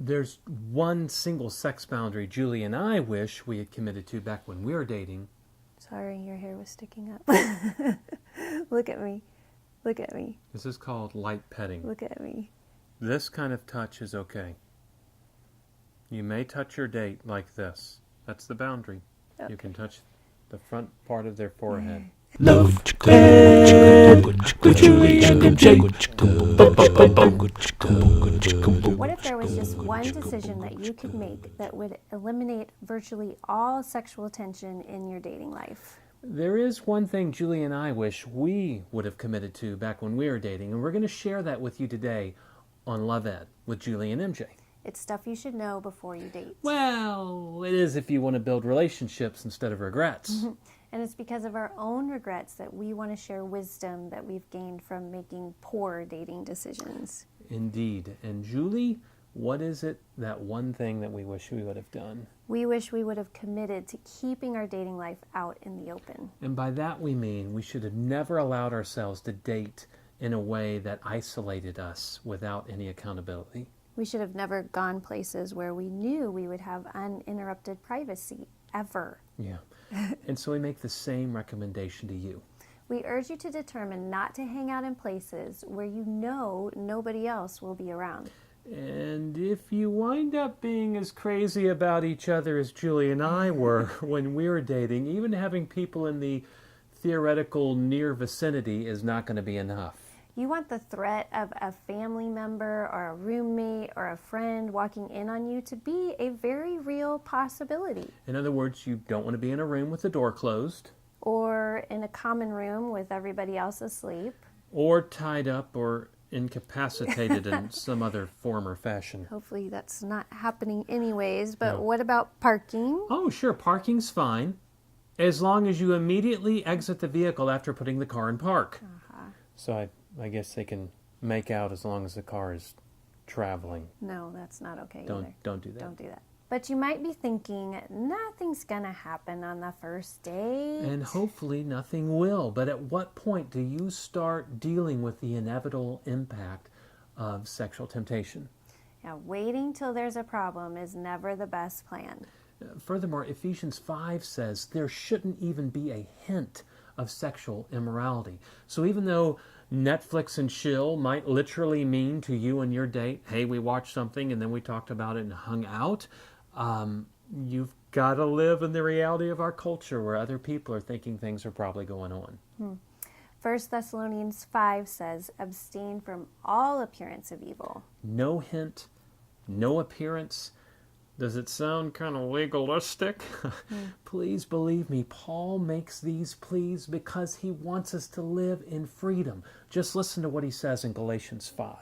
There's one single sex boundary Julie and I wish we had committed to back when we were dating. Sorry, your hair was sticking up. Look at me. Look at me. This is called light petting. Look at me. This kind of touch is okay. You may touch your date like this. That's the boundary. Okay. You can touch the front part of their forehead. Love Ed with Julie and MJ. What if there was just one decision that you could make that would eliminate virtually all sexual tension in your dating life? There is one thing Julie and I wish we would have committed to back when we were dating, and we're going to share that with you today on Love Ed with Julie and MJ. It's stuff you should know before you date. Well, it is if you want to build relationships instead of regrets. And it's because of our own regrets that we want to share wisdom that we've gained from making poor dating decisions. Indeed. And Julie, what is it, that one thing that we wish we would have done? We wish we would have committed to keeping our dating life out in the open. And by that we mean we should have never allowed ourselves to date in a way that isolated us without any accountability. We should have never gone places where we knew we would have uninterrupted privacy, ever. Yeah. And so we make the same recommendation to you. We urge you to determine not to hang out in places where you know nobody else will be around. And if you wind up being as crazy about each other as Julie and I were when we were dating, even having people in the theoretical near vicinity is not going to be enough. You want the threat of a family member or a roommate or a friend walking in on you to be a very real possibility. In other words, you don't want to be in a room with the door closed. Or in a common room with everybody else asleep. Or tied up or incapacitated in some other form or fashion. Hopefully that's not happening anyways, but No. what about parking? Oh, sure, parking's fine, as long as you immediately exit the vehicle after putting the car in park. So I guess they can make out as long as the car is traveling. No, that's not okay either. Don't do that. Don't do that. But you might be thinking, nothing's gonna happen on the first date. And hopefully nothing will. But at what point do you start dealing with the inevitable impact of sexual temptation? Now, waiting till there's a problem is never the best plan. Furthermore, Ephesians 5 says there shouldn't even be a hint of sexual immorality. So even though Netflix and chill might literally mean to you and your date, hey, we watched something and then we talked about it and hung out, you've got to live in the reality of our culture where other people are thinking things are probably going on. 1 Thessalonians 5 says, abstain from all appearance of evil. No hint, no appearance. Does it sound kind of legalistic? Please believe me, Paul makes these pleas because he wants us to live in freedom. Just listen to what he says in Galatians 5.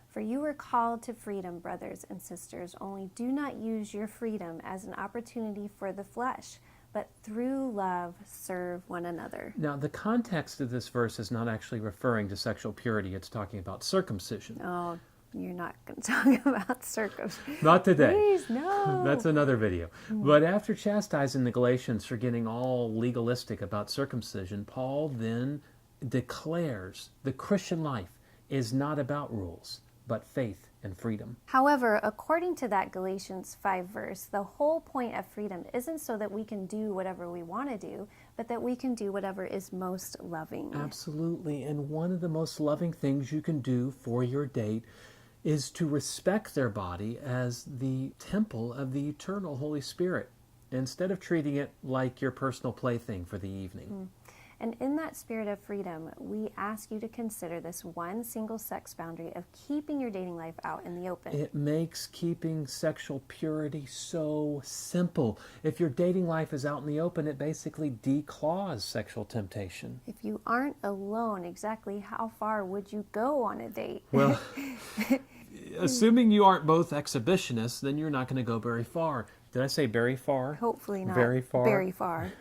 For you were called to freedom, brothers and sisters, only do not use your freedom as an opportunity for the flesh, but through love serve one another. Now, the context of this verse is not actually referring to sexual purity. It's talking about circumcision. Oh, you're not going to talk about circumcision. Not today. Please, no. That's another video. But after chastising the Galatians for getting all legalistic about circumcision, Paul then declares the Christian life is not about rules, but faith and freedom. However, according to that Galatians 5 verse, the whole point of freedom isn't so that we can do whatever we want to do, but that we can do whatever is most loving. Absolutely. And one of the most loving things you can do for your date is to respect their body as the temple of the eternal Holy Spirit, instead of treating it like your personal plaything for the evening. And in that spirit of freedom, we ask you to consider this one single sex boundary of keeping your dating life out in the open. It makes keeping sexual purity so simple. If your dating life is out in the open, it basically declaws sexual temptation. If you aren't alone, exactly how far would you go on a date? Well, assuming you aren't both exhibitionists, then you're not going to go very far. Did I say very far? Hopefully not Very far. very far.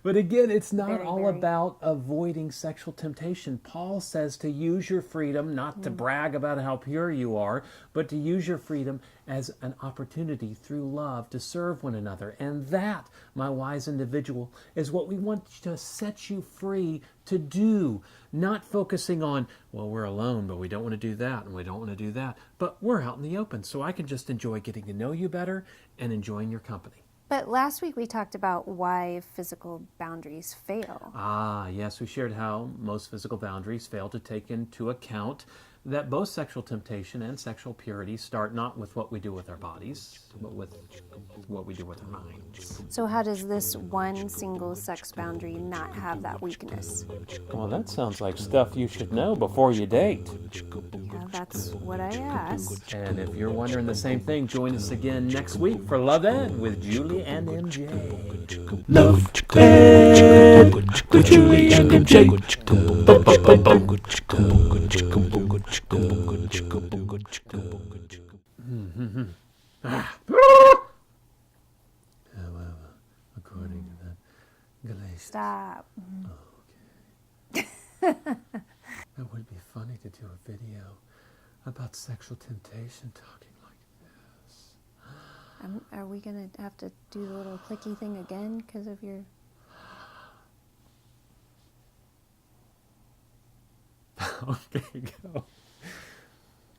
But again, it's not Very, all very. about avoiding sexual temptation. Paul says to use your freedom, not to brag about how pure you are, but to use your freedom as an opportunity through love to serve one another. And that, my wise individual, is what we want to set you free to do. Not focusing on, well, we're alone, but we don't want to do that, and we don't want to do that. But we're out in the open, so I can just enjoy getting to know you better and enjoying your company. But last week we talked about why physical boundaries fail. Ah, yes, we shared how most physical boundaries fail to take into account that both sexual temptation and sexual purity start not with what we do with our bodies, but with what we do with our minds. So how does this one single sex boundary not have that weakness? Well, that sounds like stuff you should know before you date. Yeah, that's what I asked. And if you're wondering the same thing, join us again next week for Love Ed with Julie and MJ. Love Ed with Julie and MJ. According to that Galatians. Stop. That would be funny to do a video about sexual temptation talking like this. Are we going to have to do the little clicky thing again because of your... Okay, go.